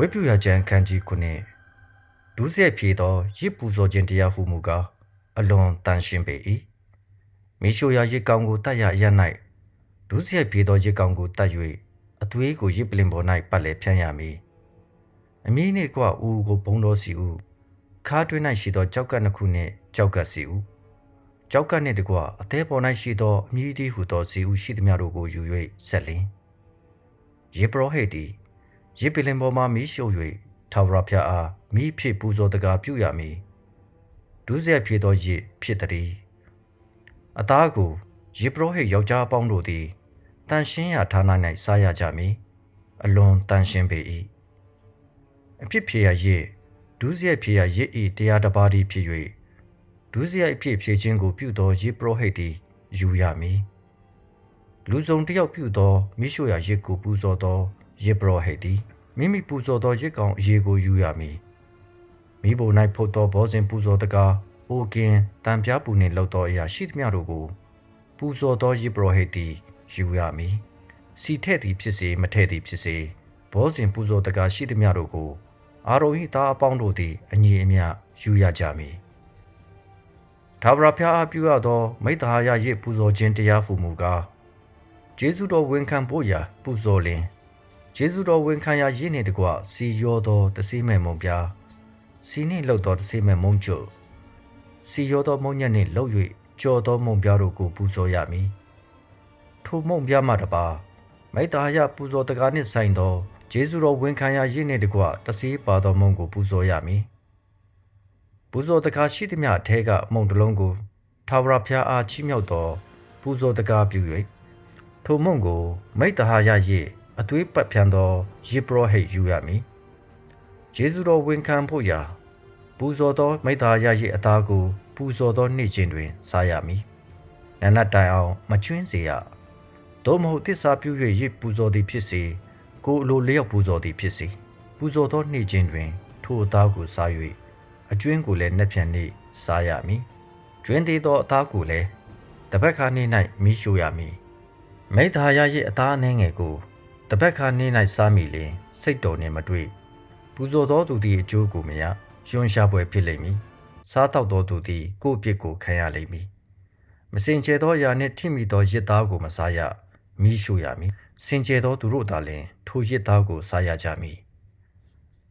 ဝေပြူရကျန်ခန်းကြီးခုနှစ်ဒုစရိုက်ဖြေသောရစ်ပူဇော်ခြင်းတရားဟုမူကားအလွန်တန်ရှင်းပေ၏မိရှုရာရစ်ကောင်ကိုတတ်ရရ၌ဒုစရိုက်ဖြေသောရစ်ကောင်ကိုတတ်၍အသွေးကိုရစ်ပလင်ပေါ်၌ပတ်လဲဖြန်းရမည်အမည်နှင့်ကွဦးကိုဘုံတော်စီဦးခါတွင်း၌ရှိသောကြောက်ကပ်နှစ်ခုနှင့်ကြောက်ကပ်စီဦးကြောက်ကပ်နှင့်တကွအသေးပေါ်၌ရှိသောအမည်တည်းဟုသောစီဦးရှိသည်များတို့ကိုယူ၍ဆက်လင်ယေပရောဟိတ်သည်ရစ်ပလင်ပေါ်မှမိရှု၍ထာဝရဘုရားအားမိဖြစ်ပူဇော်တကားပြုရမည်ဒုစရိုက်ဖြေသောရစ်ဖြစ်သည်အသားကိုယေပရောဟိတ်ယောက်ျားအပေါင်းတို့သည်တန်ရှင်းရာဌာန၌စားရကြမည်အလွန်တန်ရှင်းပေ၏အဖြစ်ဖြေရာရစ်ဒုစရိုက်ဖြေရာရစ်၏တရားတစ်ပါးတည်းဖြစ်၍ဒုစရိုက်အဖြစ်ဖြေခြင်းကိုပြုသောယေပရောဟိတ်သည်ယူရမည်လူစုံတစ်ယောက်ပြုသောမိရှုရာရစ်ကိုပူဇော်သောယေပရောဟိတ်သည်မိမိပူဇော်သောရစ်ကောင်အရေကိုယူရမည်မိဘ၌ဖုတ်သောဘောဇဉ်ပူဇော်တကားအိုကင်းတံပြားပူနှင့်လောက်သောအရာရှိသမျှတို့ကိုပူဇော်သောယေပရောဟိတ်သည်ယူရမည်စီထဲ့သည်ဖြစ်စေမထဲ့သည်ဖြစ်စေဘောဇဉ်ပူဇော်တကားရှိသမျှတို့ကိုအာရုံ၏သားအပေါင်းတို့သည်အညီအမျှယူရကြမည်ထာဝရဘုရားအားပြုရသောမိဿဟာယရစ်ပူဇော်ခြင်းတရားဟုမူကားကျေးဇူးတော်ဝန်ခံဖို့ရာပူဇော်လင်ကျေးဇူးတော်ဝန်ခံရာရစ်နှင့်တကွစီရောသောတဆေးမဲ့မုံပြားစီနှင့်လှုပ်သောတဆေးမဲ့မုံကျုပ်စီရောသောမုံညက်နှင့်လှုပ်၍ကြော်သောမုံပြားတို့ကိုပူဇော်ရမည်ထိုမုံပြားမှတပါမိဿဟာယပူဇော်တကားနှင့်ဆိုင်သောကျေးဇူးတော်ဝန်ခံရာရစ်နှင့်တကွတဆေးပါသောမုံကိုပူဇော်ရမည်ပူဇော်တကားရှိသည်များအထက်ကမုံတစ်လုံးကိုထာဝရဘုရားအားချီးမြှောက်သောပူဇော်တကားပြု၍ထိုမုံကိုမိဿဟာယရစ်အသွေးပတ်ဖြန်းသောယေပရောဟိတ်ယူရမည်ယေဇုတော်ဝန်ခံဖို့ရာပူဇော်သောမိဿဟာယရစ်အသားကိုပူဇော်သောနေ့ချင်းတွင်စားရမည်နံနက်တိုင်အောင်မချွင်းစေရသို့မဟုတ်သစ္စာပြု၍ရစ်ပူဇော်သည်ဖြစ်စေကိုယ်အလိုလျောက်ပူဇော်သည်ဖြစ်စေပူဇော်သောနေ့ချင်းတွင်ထိုအသားကိုစား၍အကျွင်းကိုလည်းနှက်ဖြန်နေ့စားရမည်ကျွင်းသေးသောအသားကိုလည်းတပတ်ခါနေ့၌မိရှို့ရမည်မိဿဟာယရစ်အသားအနှဲငယ်ကိုတပတ်ခါနေ့၌စားမိလင်စိတ်တော်နှင့်မတွေ့ပူဇော်သောသူသည်အကျိုးကိုမရယွန်ရှာပွဲဖြစ်လိမ့်မည်စားတောက်သောသူသည်ကိုယ်အပြစ်ကိုခံရလိမ့်မည်မစင်ကြယ်သောအရာနှင့်ထိမိသောရစ်သားကိုမစားရမိရှို့ရမည်စင်ကြယ်သောသူတို့သာလျှင်ထိုရစ်သားကိုစားရကြမည်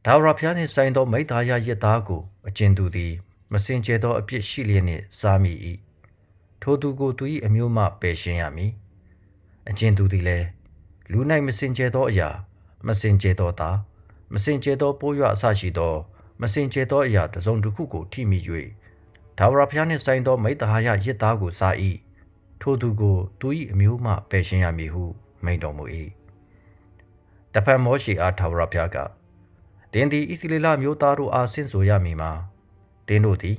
ထာဝရဘုရားနှင့်ဆိုင်သောမိဿဟာယရစ်သားကိုအကျဉ်သူသည်မစင်ကြယ်သောအပြစ်ရှိလျက်နှင့်စားမိ၏ထိုသူကိုသူ၏အမျိုးမှပယ်ရှင်းရမည်အကျဉ်သူသည်လည်းလူ၌မစင်ကြယ်သောအရာမစင်ကြယ်သောသားမစင်ကြယ်သောပိုးရွအစရှိသောမစင်ကြယ်သောအရာတစ်စုံတစ်ခုကိုထိမိ၍ထာဝရဘုရားနှင့်ဆိုင်သောမိဿဟာယရစ်သားကိုစား၏ထိုသူကိုသူ၏အမျိုးမှပယ်ရှင်းရမည်ဟုမိန့်တော်မူ၏တဖန်မောရှေအားထာဝရဘုရားကသင်သည်ဣသရေလမျိုးသားတို့အားဆင့်ဆိုရမည်မှာသင်တို့သည်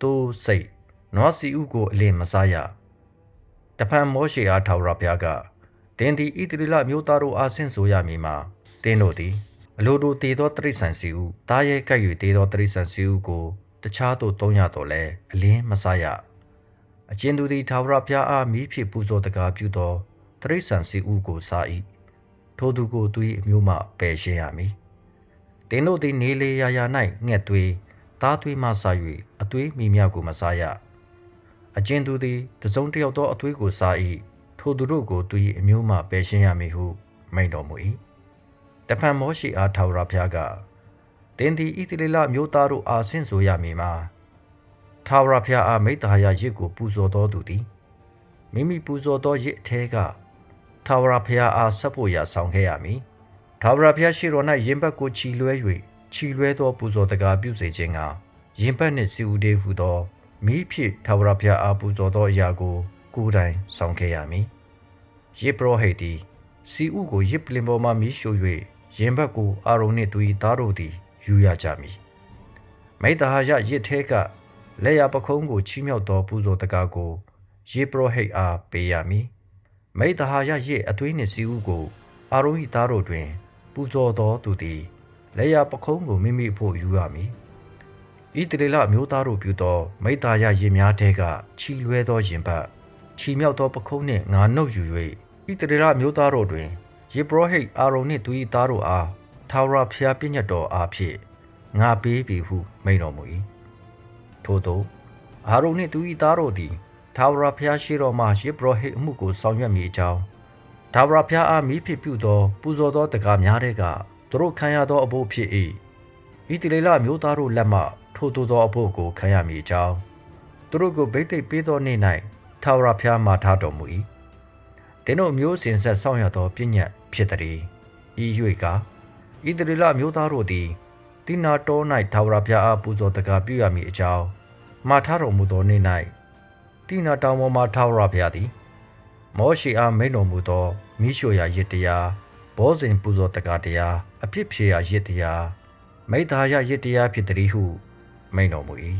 သိုးစိတ်နွားစီဥကိုအလင်းမစားရတဖန်မောရှေအားထာဝရဘုရားကသင်သည်ဣသရေလမျိုးသားတို့အားဆင့်ဆိုရမည်မှာသင်တို့သည်အလိုတို့တည်သောတိရစ္ဆာန်စီဥသားရဲကပ်၍တည်သောတိရစ္ဆာန်စီဥကိုတခြားသို့သုံးရတော့လဲအလင်းမစားရအကျဉ်သူသည်ထာဝရဘုရားအားမိဖြစ်ပူဇော်တကားပြုသောတိရစ္ဆာန်စီဥကိုစား၏ထိုသူကိုသူ၏အမျိုးမှပယ်ရှင်းရမည်သင်တို့သည်နေလေရာရာ၌ငှက်သွေးသားသွေးမှစား၍အသွေးမိမြကိုမစားရအကျဉ်သူသည်တစုံတစ်ယောက်သောအသွေးကိုစား၏ထိုသူတို့ကိုသူ၏အမျိုးမှပယ်ရှင်းရမည်ဟုမိန့်တော်မူ၏တဖန်မောရှေအားထာဝရဘုရားကသင်သည်ဣသရေလမျိုးသားတို့အားဆင့်ဆိုရမည်မှာထာဝရဘုရားအားမိဿဟာယရစ်ကိုပူဇော်တော်သူသည်မိမိပူဇော်သောရစ်အထဲကထာဝရဘုရားအားဆက်ဖို့ရာဆောင်ခဲ့ရမည်ထာဝရဘုရားရှိတော်၌ရင်ဘတ်ကိုချီလွှဲ၍ချီလွှဲသောပူဇော်တကားပြုစေခြင်းကရင်ဘတ်နှင့်စီဥတေဟုသောမိဖြစ်ထာဝရဘုရားအားပူဇော်သောအရာကိုကိုယ်တိုင်ဆောင်ခဲ့ရမည်ယေပရောဟိတ်သည်စီဥကိုရစ်ပလင်ပေါ်မှမိရှို့၍ရင်ဘတ်ကိုအာရုန်နှင့်သူ၏သားတို့သည်ယူရကြမည်မိဿဟာယရစ်ထဲကလက်ရပခုံးကိုချီးမြှောက်သောပူဇော်တကားကိုယေပရောဟိတ်အားပေးရမည်မိဿဟာယရစ်အသွေးနှင့်စီဥကိုအာရုန်၏သားတို့တွင်ပူဇော်သောသူသည်လက်ရပခုံးကိုမိမိအဖို့ယူရမည်ဣသရေလမျိုးသားတို့ပြုသောမိဿဟာယရစ်များထဲကချီလွဲသောရင်ဘတ်ချီမြှောက်သောပခုံးနှင့်ငါနှုတ်ယူ၍ဣသရေလမျိုးသားတို့တွင်ယေပရောဟိတ်အာရုန်နှင့်သူ၏သားတို့အား ထာဝရဘုရားပြည့်ညတ်တော်အားဖြင့်ငါပေးပြီဟုမိန့်တော်မူ၏ထို့သောအာရုန်နှင့်သူ၏သားတို့သည်ထာဝရဘုရားရှိတော်မှယေဘရဟိတ်အမှုကိုဆောင်ရွက်မိအကြောင်းထာဝရဘုရားအားမိဖြစ်ပြုသောပူဇော်သောတကားများတဲ့ကသူတို့ခံရသောအဖို့ဖြစ်၏ဤတိလေလမျိုးသားတို့လက်မှထိုသို့သောအဖို့ကိုခံရမည်အကြောင်းသူတို့ကိုဗိသိက်ပေးသောနေ့၌ထာဝရဘုရားမှာထားတော်မူ၏တင်းတို့မျိုးစင်ဆက်ဆောင်ရသောပြည့်ညတ်ဖြစ်သည်ဤ၍ကဤတိလေလမျိုးသားတို့သည်တိနာတော်၌ထာဝရဘုရားအားပူဇော်တကားပြုရမည်အကြောင်းမှာထားတော်မူသောနေ့၌တိနာတောင်ပေါ်မှာထာဝရဘုရားသည်မောရှေအားမိန့်တော်မူသောမိရှုရာရစ်တရားဘောဇဉ်ပူဇော်တကားတရားအပြစ်ဖြေရာရစ်တရားမိသားရရစ်တရားဖြစ်သည်ဟုမိန့်တော်မူ၏